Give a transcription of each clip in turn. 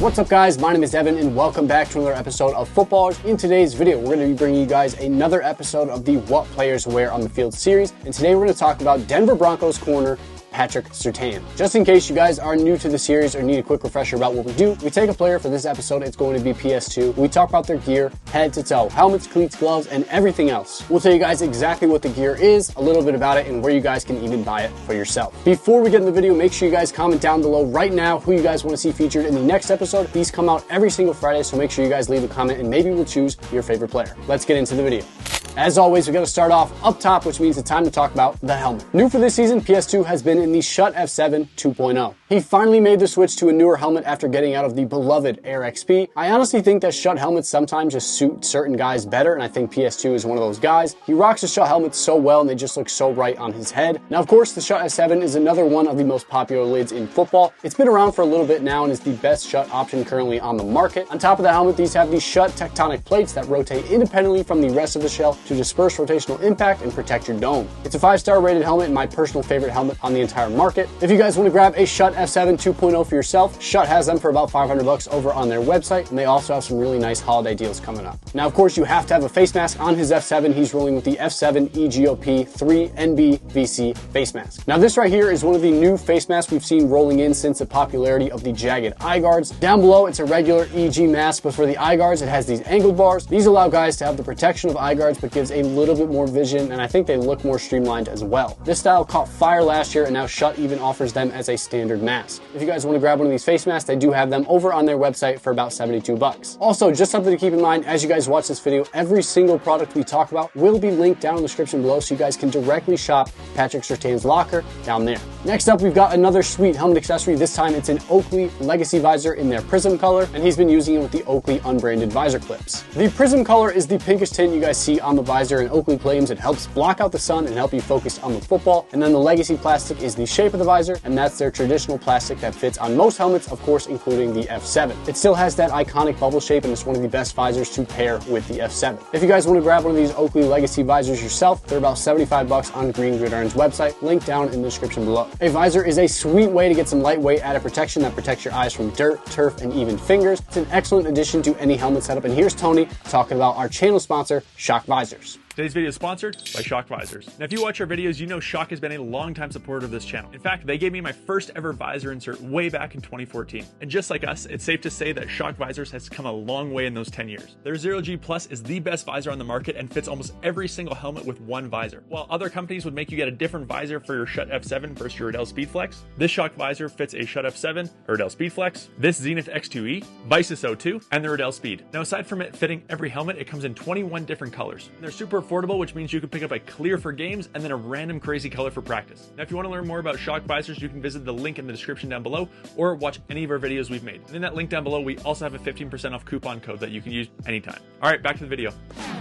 What's up guys, my name is Devin and welcome back to another episode of Footballrs. In today's video, we're going to be bringing you guys another episode of the What Players Wear on the Field series. And today we're going to talk about Denver Broncos corner Patrick Surtain. Just in case you guys are new to the series or need a quick refresher about what we do, we take a player. For this episode, it's going to be PS2. We talk about their gear, head to toe, helmets, cleats, gloves, and everything else. We'll tell you guys exactly what the gear is, a little bit about it, and where you guys can even buy it for yourself. Before we get in the video, make sure you guys comment down below right now who you guys want to see featured in the next episode. These come out every single Friday, so make sure you guys leave a comment and maybe we'll choose your favorite player. Let's get into the video. As always, we got to start off up top, which means it's time to talk about the helmet. New for this season, PS2 has been in the Schutt F7 2.0. He finally made the switch to a newer helmet after getting out of the beloved Air XP. I honestly think that Schutt helmets sometimes just suit certain guys better, and I think PS2 is one of those guys. He rocks the Schutt helmets so well, and they just look so right on his head. Now, of course, the Schutt F7 is another one of the most popular lids in football. It's been around for a little bit now and is the best Schutt option currently on the market. On top of the helmet, these have the Schutt tectonic plates that rotate independently from the rest of the shell to disperse rotational impact and protect your dome. It's a 5-star rated helmet and my personal favorite helmet on the entire market. If you guys want to grab a Schutt F7 2.0 for yourself, Schutt has them for about 500 bucks over on their website, and they also have some really nice holiday deals coming up. Now, of course, you have to have a face mask on his F7. He's rolling with the F7-EGOP-III-NB-VC Facemask. Now, this right here is one of the new face masks we've seen rolling in since the popularity of the jagged eye guards. Down below, it's a regular EG mask, but for the eye guards, it has these angled bars. These allow guys to have the protection of eye guards, but gives a little bit more vision, and I think they look more streamlined as well. This style caught fire last year, and now Schutt even offers them as a standard mask. If you guys want to grab one of these face masks, they do have them over on their website for about 72 bucks. Also, just something to keep in mind as you guys watch this video, every single product we talk about will be linked down in the description below, so you guys can directly shop Patrick Surtain's locker down there. Next up, we've got another sweet helmet accessory. This time it's an Oakley Legacy visor in their Prism color, and he's been using it with the Oakley unbranded visor clips. The Prism color is the pinkish tint you guys see on the visor, and Oakley claims it helps block out the sun and help you focus on the football. And then the Legacy plastic is the shape of the visor, and that's their traditional plastic that fits on most helmets, of course, including the F7. It still has that iconic bubble shape, and it's one of the best visors to pair with the F7. If you guys want to grab one of these Oakley Legacy visors yourself, they're about 75 bucks on Green Gridiron's website, linked down in the description below. A visor is a sweet way to get some lightweight added protection that protects your eyes from dirt, turf, and even fingers. It's an excellent addition to any helmet setup, and here's Tony talking about our channel sponsor, Shock Visors. Today's video is sponsored by Shock Visors. Now, if you watch our videos, you know Shock has been a long-time supporter of this channel. In fact, they gave me my first ever visor insert way back in 2014. And just like us, it's safe to say that Shock Visors has come a long way in those 10 years. Their Zero G Plus is the best visor on the market and fits almost every single helmet with one visor. While other companies would make you get a different visor for your Schutt F7 versus your Riddell Speedflex, this Shock visor fits a Schutt F7, a Riddell Speedflex, this Zenith X2E, Visys O2, and the Riddell Speed. Now, aside from it fitting every helmet, it comes in 21 different colors. They're super affordable, which means you can pick up a clear for games and then a random crazy color for practice. Now, if you want to learn more about Shock Visors, you can visit the link in the description down below or watch any of our videos we've made. And in that link down below, we also have a 15% off coupon code that you can use anytime. All right, back to the video.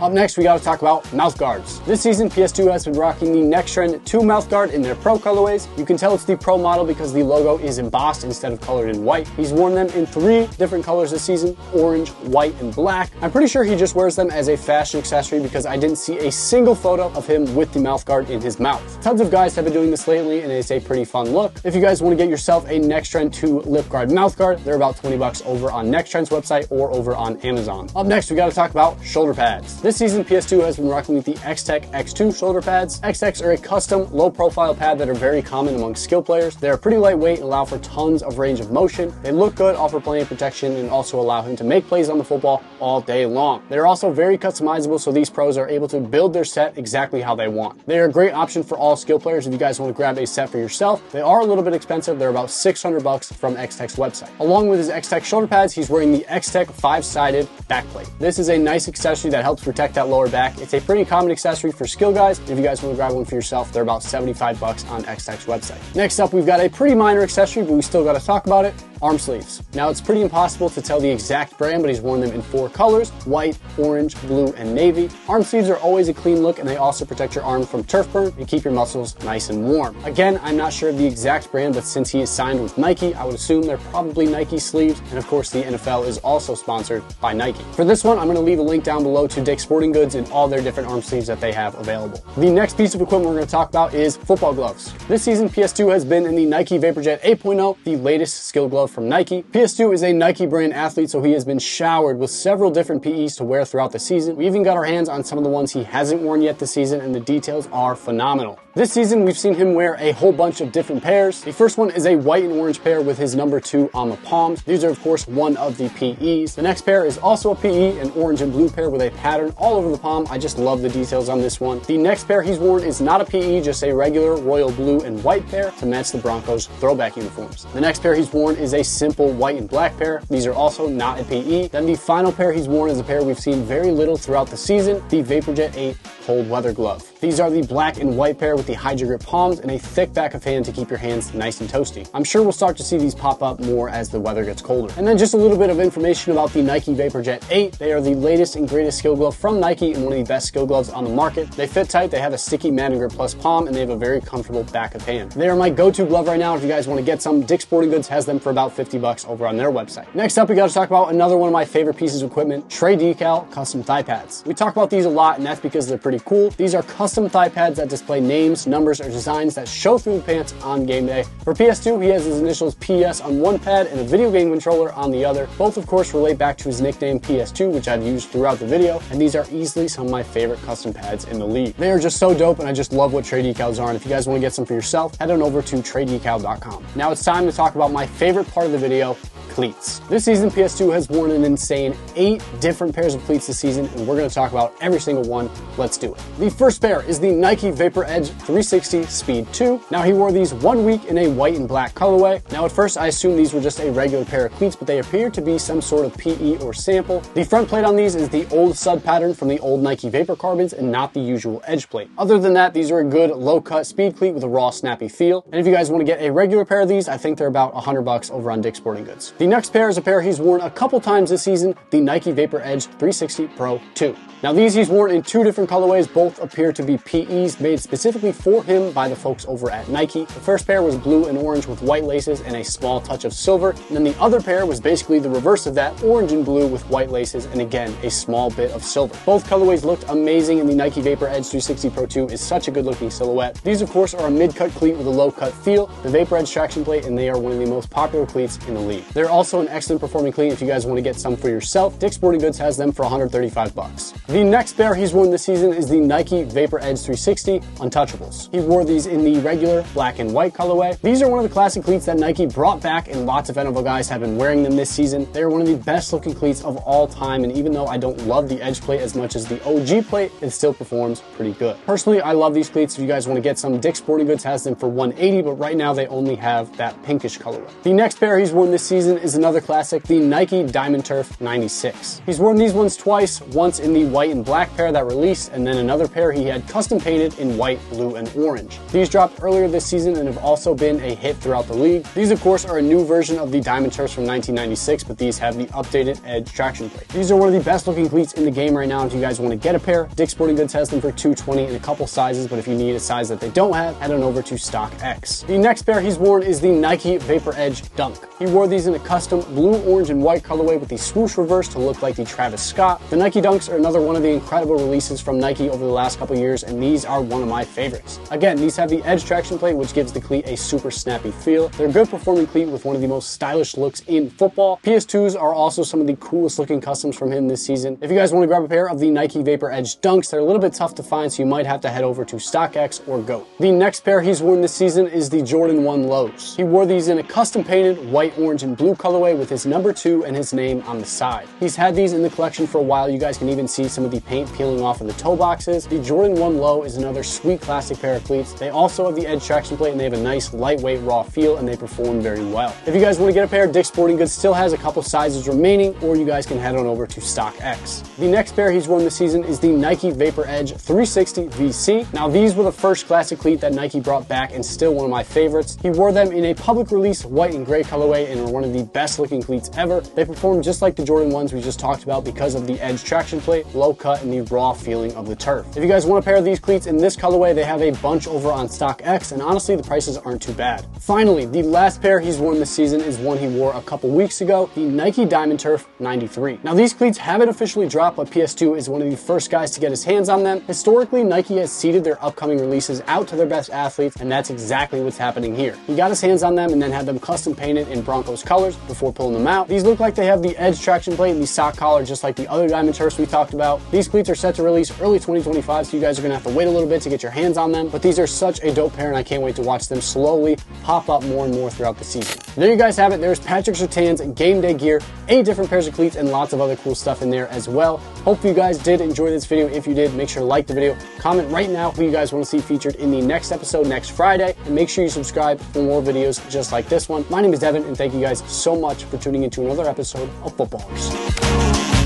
Up next, we got to talk about mouth guards. This season, PS2 has been rocking the next trend 2 mouth guard in their Pro colorways. You can tell it's the Pro model because the logo is embossed instead of colored in white. He's worn them in 3 different colors this season: orange, white, and black. I'm pretty sure he just wears them as a fashion accessory because I didn't see a single photo of him with the mouth guard in his mouth. Tons of guys have been doing this lately, and it's a pretty fun look. If you guys want to get yourself a Next Trend 2 lip guard mouth guard, they're about 20 bucks over on Next Trend's website or over on Amazon. Up next, we got to talk about shoulder pads. This season, PS2 has been rocking with the X-Tech X2 shoulder pads. X-Techs are a custom, low-profile pad that are very common among skill players. They are pretty lightweight and allow for tons of range of motion. They look good, offer plenty of protection, and also allow him to make plays on the football all day long. They're also very customizable, so these pros are able to build their set exactly how they want. They are a great option for all skill players if you guys want to grab a set for yourself. They are a little bit expensive. They're about 600 bucks from X-Tech's website. Along with his X-Tech shoulder pads, he's wearing the X-Tech 5-sided backplate. This is a nice accessory that helps protect that lower back. It's a pretty common accessory for skill guys. If you guys want to grab one for yourself, they're about 75 bucks on X-Tech's website. Next up, we've got a pretty minor accessory, but we still got to talk about it. Arm sleeves. Now, it's pretty impossible to tell the exact brand, but he's worn them in 4 colors: white, orange, blue, and navy. Arm sleeves are always a clean look, and they also protect your arm from turf burn and keep your muscles nice and warm. Again, I'm not sure of the exact brand, but since he is signed with Nike, I would assume they're probably Nike sleeves, and of course the NFL is also sponsored by Nike. For this one, I'm going to leave a link down below to Dick's Sporting Goods and all their different arm sleeves that they have available. The next piece of equipment we're going to talk about is football gloves. This season, PS2 has been in the Nike VaporJet 8.0, the latest skill glove glove from Nike. PS2 is a Nike brand athlete, so he has been showered with several different PEs to wear throughout the season. We even got our hands on some of the ones he hasn't worn yet this season, and the details are phenomenal. This season, we've seen him wear a whole bunch of different pairs. The first one is a white and orange pair with his number 2 on the palms. These are, of course, one of the PEs. The next pair is also a PE, an orange and blue pair with a pattern all over the palm. I just love the details on this one. The next pair he's worn is not a PE, just a regular royal blue and white pair to match the Broncos throwback uniforms. The next pair he's worn is a simple white and black pair. These are also not a PE. Then the final pair he's worn is a pair we've seen very little throughout the season, the VaporJet 8 cold weather glove. These are the black and white pair with the Hydra Grip palms and a thick back of hand to keep your hands nice and toasty. I'm sure we'll start to see these pop up more as the weather gets colder. And then just a little bit of information about the Nike VaporJet 8. They are the latest and greatest skill glove from Nike and one of the best skill gloves on the market. They fit tight, they have a sticky Madden Grip Plus palm, and they have a very comfortable back of hand. They are my go-to glove right now. If you guys want to get some, Dick's Sporting Goods has them for about $50 over on their website. Next up, we got to talk about another one of my favorite pieces of equipment, Trey Decal custom thigh pads. We talk about these a lot, and that's because they're pretty cool. These are custom thigh pads that display names, numbers, or designs that show through the pants on game day. For PS2, he has his initials PS on one pad and a video game controller on the other. Both, of course, relate back to his nickname PS2, which I've used throughout the video, and these are easily some of my favorite custom pads in the league. They are just so dope, and I just love what Trey Decals are, and if you guys want to get some for yourself, head on over to TreyDecal.com. Now it's time to talk about my favorite part of the video, cleats. This season, PS2 has worn an insane 8 different pairs of cleats this season, and we're going to talk about every single one. Let's do it. The first pair is the Nike Vapor Edge 360 Speed 2. Now, he wore these 1 week in a white and black colorway. Now, at first, I assumed these were just a regular pair of cleats, but they appear to be some sort of PE or sample. The front plate on these is the old stud pattern from the old Nike Vapor Carbons and not the usual edge plate. Other than that, these are a good low-cut speed cleat with a raw, snappy feel. And if you guys want to get a regular pair of these, I think they're about $100 over on Dick's Sporting Goods. The next pair is a pair he's worn a couple times this season, the Nike Vapor Edge 360 Pro 2. Now, these he's worn in 2 different colorways. Both appear to be PEs made specifically for him by the folks over at Nike. The first pair was blue and orange with white laces and a small touch of silver. And then the other pair was basically the reverse of that, orange and blue with white laces and again, a small bit of silver. Both colorways looked amazing, and the Nike Vapor Edge 360 Pro 2 is such a good looking silhouette. These, of course, are a mid-cut cleat with a low-cut feel, the Vapor Edge traction plate, and they are one of the most popular cleats in the league. They're also an excellent performing cleat if you guys want to get some for yourself. Dick's Sporting Goods has them for $135. The next pair he's worn this season is the Nike Vapor Edge 360 Untouchables. He wore these in the regular black and white colorway. These are one of the classic cleats that Nike brought back, and lots of NFL guys have been wearing them this season. They are one of the best looking cleats of all time, and even though I don't love the edge plate as much as the OG plate, it still performs pretty good. Personally, I love these cleats. If you guys want to get some, Dick's Sporting Goods has them for $180, but right now they only have that pinkish colorway. The next pair he's worn this season is another classic, the Nike Diamond Turf 96. He's worn these ones twice, once in the white and black pair that released, and then another pair he had custom painted in white, blue, and orange. These dropped earlier this season and have also been a hit throughout the league. These, of course, are a new version of the Diamond Turfs from 1996, but these have the updated edge traction plate. These are one of the best looking cleats in the game right now. If you guys want to get a pair, Dick's Sporting Goods has them for $220 in a couple sizes, but if you need a size that they don't have, head on over to StockX. The next pair he's worn is the Nike Vapor Edge Dunk. He wore these in a custom blue, orange, and white colorway with the swoosh reverse to look like the Travis Scott. The Nike Dunks are another one of the incredible releases from Nike over the last couple years, and these are one of my favorites. Again, these have the edge traction plate, which gives the cleat a super snappy feel. They're a good performing cleat with one of the most stylish looks in football. PS2s are also some of the coolest looking customs from him this season. If you guys want to grab a pair of the Nike Vapor Edge Dunks, they're a little bit tough to find, so you might have to head over to StockX or GOAT. The next pair he's worn this season is the Jordan 1 Lows. He wore these in a custom painted white, orange, and blue colorway with his number 2 and his name on the side. He's had these in the collection for a while. You guys can even see some of the paint peeling off of the toe boxes. The Jordan 1 Low is another sweet classic pair of cleats. They also have the edge traction plate, and they have a nice lightweight raw feel, and they perform very well. If you guys want to get a pair, Dick's Sporting Goods still has a couple sizes remaining, or you guys can head on over to StockX. The next pair he's worn this season is the Nike Vapor Edge 360 VC. Now, these were the first classic cleat that Nike brought back and still one of my favorites. He wore them in a public release white and gray colorway and are one of the best looking cleats ever. They perform just like the Jordan 1s we just talked about because of the edge traction plate, low cut, and the raw feeling of the turf. If you guys want a pair of these cleats in this colorway, they have a bunch over on StockX, and honestly, the prices aren't too bad. Finally, the last pair he's worn this season is one he wore a couple weeks ago, the Nike Diamond Turf 93. Now, these cleats haven't officially dropped, but PS2 is one of the first guys to get his hands on them. Historically, Nike has seeded their upcoming releases out to their best athletes, and that's exactly what's happening here. He got his hands on them and then had them custom painted in Broncos colors. before pulling them out. These look like they have the edge traction plate and the sock collar just like the other Diamond Turfs we talked about. These cleats are set to release early 2025, so you guys are gonna have to wait a little bit to get your hands on them, but these are such a dope pair and I can't wait to watch them slowly pop up more and more throughout the season. There you guys have it. There's Patrick Surtain's game day gear, 8 different pairs of cleats, and lots of other cool stuff in there as well. Hope you guys did enjoy this video. If you did, make sure to like the video, comment right now who you guys want to see featured in the next episode next Friday, and make sure you subscribe for more videos just like this one. My name is Devin, and thank you guys so much for tuning into another episode of Footballrs.